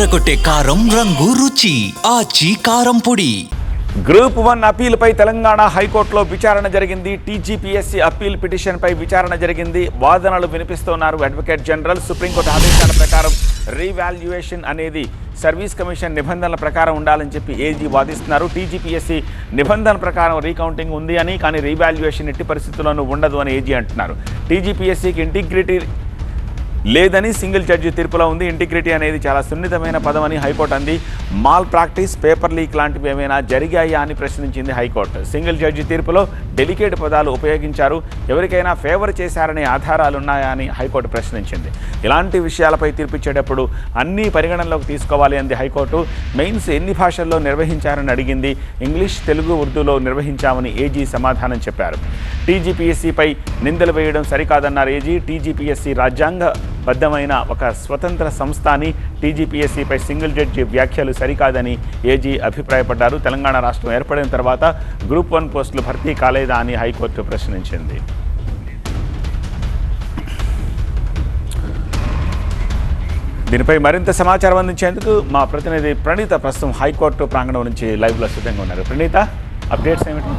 అదరకొట్టే కారం రంగు రుచి ఆచి కారం పొడి. గ్రూప్ 1 అప్పీల్పై తెలంగాణ హైకోర్టులో విచారణ జరిగింది. టీజీపీఎస్సీ అప్పీల్ పిటిషన్పై విచారణ జరిగింది. వాదనలు వినిపిస్తున్నారు అడ్వకేట్ జనరల్. సుప్రీంకోర్టు ఆదేశాల ప్రకారం రీవాల్యుయేషన్ అనేది సర్వీస్ కమిషన్ నిబంధనల ప్రకారం ఉండాలని చెప్పి ఏజీ వాదిస్తున్నారు. టీజీపీఎస్సీ నిబంధనల ప్రకారం రీకౌంటింగ్ ఉంది అని, కానీ రీవాల్యుయేషన్ ఎట్టి పరిస్థితుల్లోనూ ఉండదు అని ఏజీ అంటున్నారు. టీజీపీఎస్సీకి ఇంటిగ్రిటీ లేదని సింగిల్ జడ్జి తీర్పులో ఉంది. ఇంటిగ్రిటీ అనేది చాలా సున్నితమైన పదం అని హైకోర్టు అంది. మాల్ ప్రాక్టీస్, పేపర్ లీక్ లాంటివి ఏమైనా జరిగాయా అని ప్రశ్నించింది హైకోర్టు. సింగిల్ జడ్జి తీర్పులో డెలికేట్ పదాలు ఉపయోగించారు, ఎవరికైనా ఫేవర్ చేశారనే ఆధారాలు ఉన్నాయా అని హైకోర్టు ప్రశ్నించింది. ఇలాంటి విషయాలపై తీర్పిచ్చేటప్పుడు అన్నీ పరిగణనలోకి తీసుకోవాలి అంది హైకోర్టు. మెయిన్స్ ఎన్ని భాషల్లో నిర్వహించారని అడిగింది. ఇంగ్లీష్, తెలుగు, ఉర్దూలో నిర్వహించామని ఏజీ సమాధానం చెప్పారు. టీజీపీఎస్సీపై నిందలు వేయడం సరికాదన్నారు ఏజీ. టీజీపీఎస్సీ రాజ్యాంగబద్ధమైన ఒక స్వతంత్ర సంస్థ అని, టీజీపీఎస్సీపై సింగిల్ జడ్జి వ్యాఖ్యలు సరికాదని ఏజీ అభిప్రాయపడ్డారు. తెలంగాణ రాష్ట్రం ఏర్పడిన తర్వాత గ్రూప్ 1 పోస్టులు భర్తీ కాలేదా అని హైకోర్టు ప్రశ్నించింది. దీనిపై మరింత సమాచారం అందించేందుకు మా ప్రతినిధి ప్రణీత ప్రస్తుతం హైకోర్టు ప్రాంగణం నుంచి లైవ్లో సిద్ధంగా ఉన్నారు. ప్రణీత, అప్డేట్స్ ఏమిటి?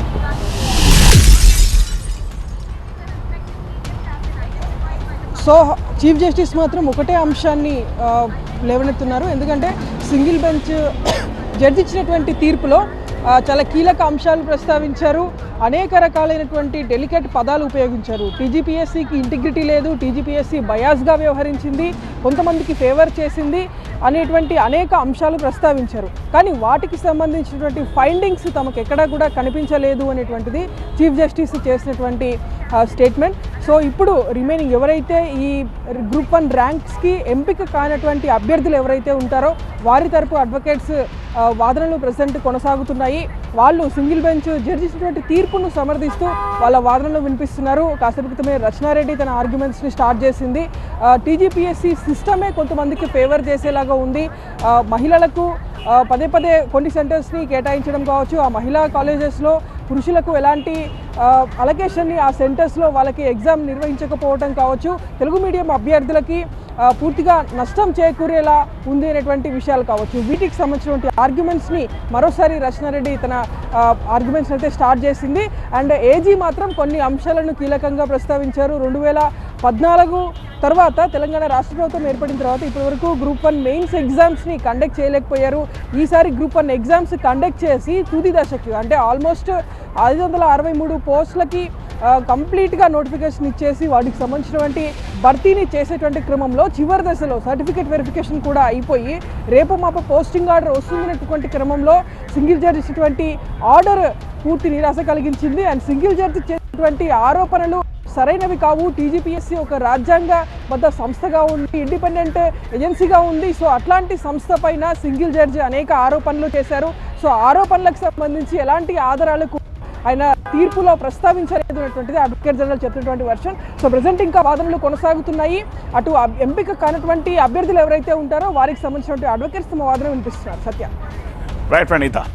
సో చీఫ్ జస్టిస్ మాత్రం ఒకటే అంశాన్ని లేవనెత్తున్నారు. ఎందుకంటే సింగిల్ బెంచ్ జడ్జి ఇచ్చినటువంటి తీర్పులో చాలా కీలక అంశాలు ప్రస్తావించారు. అనేక రకాలైనటువంటి డెలికేట్ పదాలు ఉపయోగించారు. టీజీపీఎస్సీకి ఇంటిగ్రిటీ లేదు, టీజీపీఎస్సీ బయాస్గా వ్యవహరించింది, కొంతమందికి ఫేవర్ చేసింది అనేటువంటి అనేక అంశాలు ప్రస్తావించారు. కానీ వాటికి సంబంధించినటువంటి ఫైండింగ్స్ తమకు ఎక్కడా కూడా కనిపించలేదు అనేటువంటిది చీఫ్ జస్టిస్ చేసినటువంటి స్టేట్మెంట్. సో ఇప్పుడు రిమైనింగ్ ఎవరైతే ఈ గ్రూప్ 1 ర్యాంక్స్కి ఎంపిక కానటువంటి అభ్యర్థులు ఎవరైతే ఉంటారో వారి తరపు అడ్వకేట్స్ వాదనలు ప్రజెంట్ కొనసాగుతున్నాయి. వాళ్ళు సింగిల్ బెంచ్ జడ్జి ఇచ్చినటువంటి తీర్పును సమర్థిస్తూ వాళ్ళ వాదనలు వినిపిస్తున్నారు. కాసేపు క్రితమే రచనారెడ్డి తన ఆర్గ్యుమెంట్స్ని స్టార్ట్ చేసింది. టీజీపీఎస్సీ సిస్టమే కొంతమందికి ఫేవర్ చేసేలాగా ఉంది. మహిళలకు పదే పదే కొన్ని సెంటర్స్ని కేటాయించడం కావచ్చు, ఆ మహిళా కాలేజెస్లో పురుషులకు ఎలాంటి అలొకేషన్ని ఆ సెంటర్స్లో వాళ్ళకి ఎగ్జామ్ నిర్వహించకపోవడం కావచ్చు, తెలుగు మీడియం అభ్యర్థులకి పూర్తిగా నష్టం చేకూరేలా ఉంది అనేటువంటి విషయాలు కావచ్చు. వీటికి సంబంధించినటువంటి ఆర్గ్యుమెంట్స్ని మరోసారి రచనారెడ్డి తన ఆర్గ్యుమెంట్స్ అయితే స్టార్ట్ చేసింది. అండ్ ఏజీ మాత్రం కొన్ని అంశాలను కీలకంగా ప్రస్తావించారు. 2014 తర్వాత తెలంగాణ రాష్ట్ర ప్రభుత్వం ఏర్పడిన తర్వాత ఇప్పటివరకు గ్రూప్ 1 మెయిన్స్ ఎగ్జామ్స్ని కండక్ట్ చేయలేకపోయారు. ఈసారి గ్రూప్ 1 ఎగ్జామ్స్ కండక్ట్ చేసి తుది దశకు అంటే ఆల్మోస్ట్ 563 పోస్టులకి కంప్లీట్గా నోటిఫికేషన్ ఇచ్చేసి వాటికి సంబంధించినటువంటి భర్తీని చేసేటువంటి క్రమంలో చివరి దశలో సర్టిఫికేట్ వెరిఫికేషన్ కూడా అయిపోయి రేపు మాప పోస్టింగ్ ఆర్డర్ వస్తున్నటువంటి క్రమంలో సింగిల్ జడ్జి ఇచ్చినటువంటి ఆర్డర్ పూర్తి నిరాశ కలిగించింది. అండ్ సింగిల్ జడ్జి చేసినటువంటి ఆరోపణలు సరైనవి కావు. టీజీపీఎస్సీ ఒక రాజ్యాంగబద్ధ సంస్థగా ఉంది, ఇండిపెండెంట్ ఏజెన్సీగా ఉంది. సో అట్లాంటి సంస్థ పైన సింగిల్ జడ్జి అనేక ఆరోపణలు చేశారు. సో ఆరోపణలకు సంబంధించి ఎలాంటి ఆధారాలకు ఆయన తీర్పులో ప్రస్తావించలేదు అనేటువంటిది అడ్వకేట్ జనరల్ చెప్పినటువంటి వర్షన్. సో ప్రజెంట్ ఇంకా వాదనలు కొనసాగుతున్నాయి. అటు ఎంపిక కానటువంటి అభ్యర్థులు ఎవరైతే ఉంటారో వారికి సంబంధించినటువంటి అడ్వకేట్స్ తమ వాదన వినిపిస్తున్నారు. సత్య. రైట్ ప్రణీత.